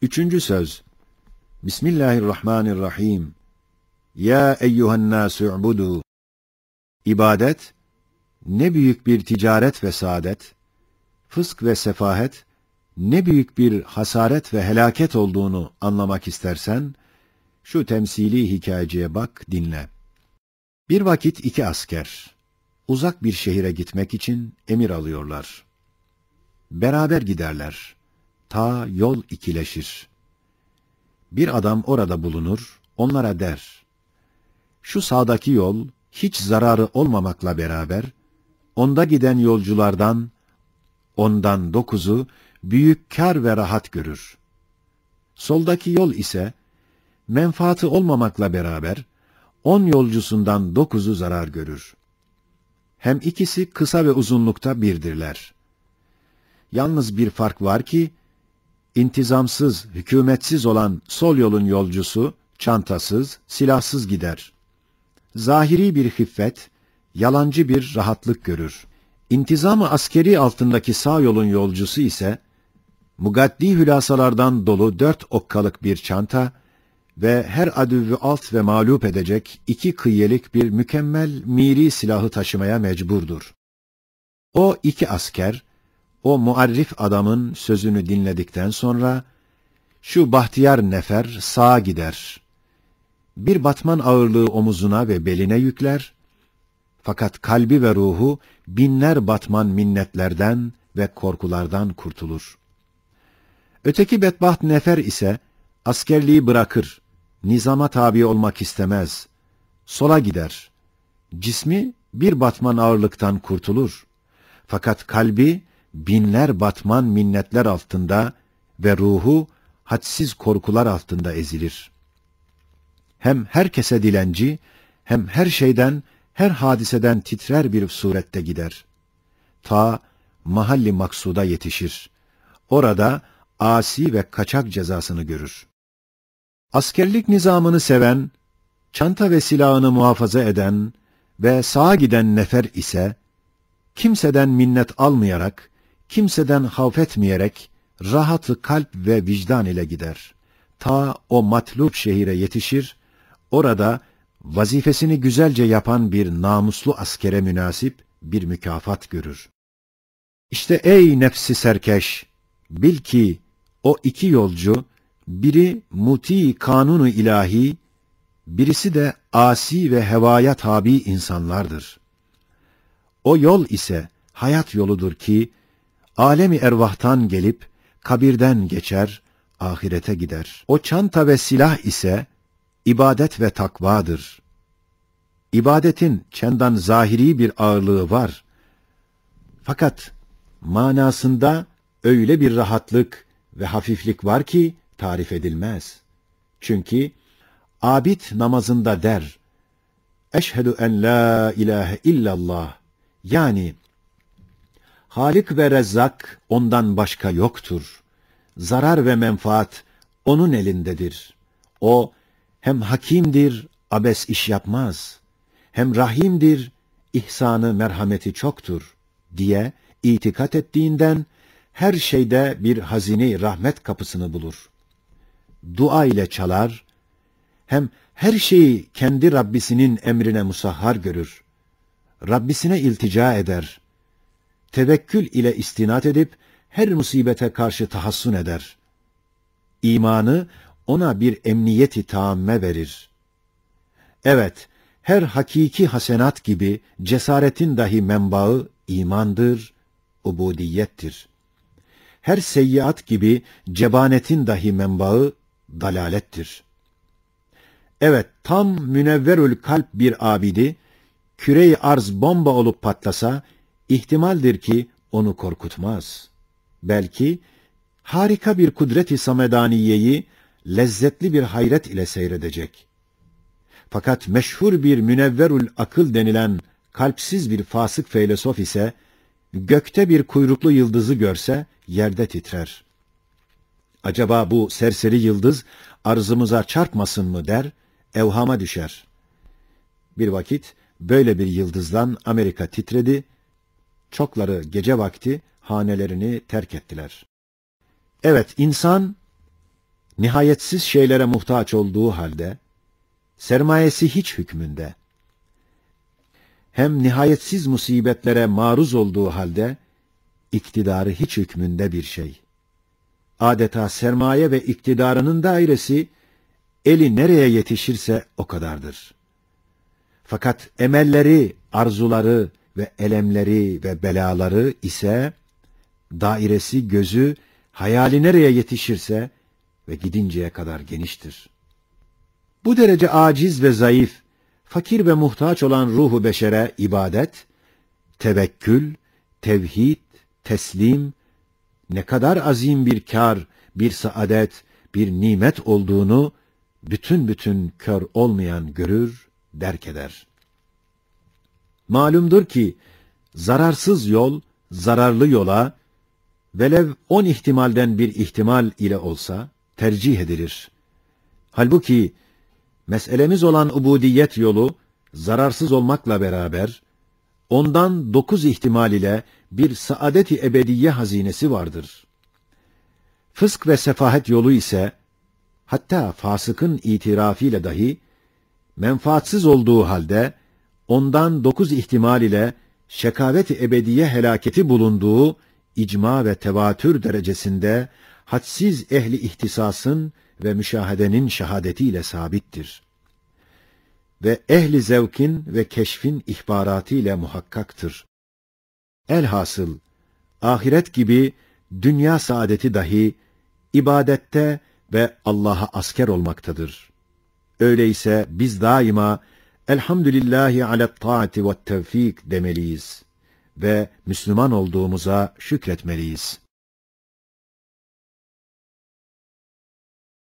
Üçüncü söz. Bismillahirrahmanirrahim. Ya eyyuhennâsü u'budu. İbadet, ne büyük bir ticaret ve saadet, fısk ve sefahet, ne büyük bir hasaret ve helaket olduğunu anlamak istersen, şu temsili hikayeciye bak, dinle. Bir vakit iki asker, uzak bir şehire gitmek için emir alıyorlar. Beraber giderler, ta yol ikileşir. Bir adam orada bulunur, onlara der, şu sağdaki yol, hiç zararı olmamakla beraber, onda giden yolculardan, ondan 9'u büyük kâr ve rahat görür. Soldaki yol ise, menfaati olmamakla beraber, 10 yolcusundan 9'u zarar görür. Hem ikisi kısa ve uzunlukta birdirler. Yalnız bir fark var ki, intizamsız, hükümetsiz olan sol yolun yolcusu, çantasız, silahsız gider. Zahiri bir hiffet, yalancı bir rahatlık görür. İntizam-ı askeri altındaki sağ yolun yolcusu ise, mugaddi hülasalardan dolu 4 okkalık bir çanta ve her adüvü alt ve mağlup edecek 2 kıyyelik bir mükemmel miri silahı taşımaya mecburdur. O iki asker, o muarrif adamın sözünü dinledikten sonra, şu bahtiyar nefer sağa gider. Bir batman ağırlığı omuzuna ve beline yükler, fakat kalbi ve ruhu binler batman minnetlerden ve korkulardan kurtulur. Öteki bedbaht nefer ise, askerliği bırakır, nizama tabi olmak istemez, sola gider. Cismi bir batman ağırlıktan kurtulur, fakat kalbi binler batman minnetler altında ve ruhu hadsiz korkular altında ezilir. Hem herkese dilenci, hem her şeyden, her hadiseden titrer bir surette gider. Ta mahalli maksuda yetişir. Orada asi ve kaçak cezasını görür. Askerlik nizamını seven, çanta ve silahını muhafaza eden ve sağa giden nefer ise, kimseden minnet almayarak, kimseden havf etmeyerek, rahatı kalp ve vicdan ile gider. Ta o matlup şehire yetişir, orada vazifesini güzelce yapan bir namuslu askere münasip bir mükafat görür. İşte ey nefsi serkeş, bil ki o iki yolcu, biri muti kanunu ilahi, birisi de asi ve hevaya tabi insanlardır. O yol ise hayat yoludur ki, alemi ervahtan gelip, kabirden geçer, ahirete gider. O çanta ve silah ise, ibadet ve takvadır. İbadetin çendan zahiri bir ağırlığı var. Fakat manasında öyle bir rahatlık ve hafiflik var ki tarif edilmez. Çünkü abid namazında der, eşhedü en la ilahe illallah, yani Halik ve Rezzak ondan başka yoktur. Zarar ve menfaat onun elindedir. O hem hakimdir, abes iş yapmaz. Hem rahimdir, ihsanı merhameti çoktur diye itikat ettiğinden her şeyde bir hazine rahmet kapısını bulur. Dua ile çalar, hem her şeyi kendi Rabbisinin emrine musahhar görür. Rabbisine iltica eder. Tevekkül ile istinat edip her musibete karşı tahassun eder. İmanı ona bir emniyeti taamme verir. Evet, her hakiki hasenat gibi cesaretin dahi menbaı imandır, ubudiyettir. Her seyyiat gibi cebanetin dahi menbaı dalalettir. Evet, tam münevverül kalp bir abidi, küre-i arz bomba olup patlasa, ihtimaldir ki onu korkutmaz. Belki harika bir kudret-i samedaniyeyi lezzetli bir hayret ile seyredecek. Fakat meşhur bir münevverül akıl denilen kalpsiz bir fasık filozof ise, gökte bir kuyruklu yıldızı görse yerde titrer. Acaba bu serseri yıldız arzımıza çarpmasın mı der, evhama düşer. Bir vakit böyle bir yıldızdan Amerika titredi, çokları gece vakti hanelerini terk ettiler. Evet, insan nihayetsiz şeylere muhtaç olduğu halde, sermayesi hiç hükmünde, hem nihayetsiz musibetlere maruz olduğu halde, iktidarı hiç hükmünde bir şey. Adeta sermaye ve iktidarının dairesi, eli nereye yetişirse o kadardır. Fakat emelleri, arzuları ve elemleri ve belaları ise, dairesi, gözü, hayali nereye yetişirse ve gidinceye kadar geniştir. Bu derece aciz ve zayıf, fakir ve muhtaç olan ruhu beşere ibadet, tevekkül, tevhid, teslim, ne kadar azim bir kâr, bir saadet, bir nimet olduğunu bütün kör olmayan görür, derk eder. Malumdur ki, zararsız yol, zararlı yola, velev 10 ihtimalden bir ihtimal ile olsa, tercih edilir. Halbuki, meselemiz olan ubudiyet yolu, zararsız olmakla beraber, ondan 9 ihtimal ile bir saadet-i ebediye hazinesi vardır. Fısk ve sefahet yolu ise, hatta fasıkın itirafıyla dahi, menfaatsiz olduğu halde, ondan 9 ihtimal ile şekavet-i ebediye helaketi bulunduğu icma ve tevatür derecesinde hadsiz ehli ihtisasın ve müşahedenin şehadetiyle sabittir. Ve ehli zevkin ve keşfin ihbaratı ile muhakkaktır. Elhasıl, ahiret gibi dünya saadeti dahi ibadette ve Allah'a asker olmaktadır. Öyleyse biz daima elhamdülillahi alet taati ve tevfik demeliyiz ve Müslüman olduğumuza şükretmeliyiz.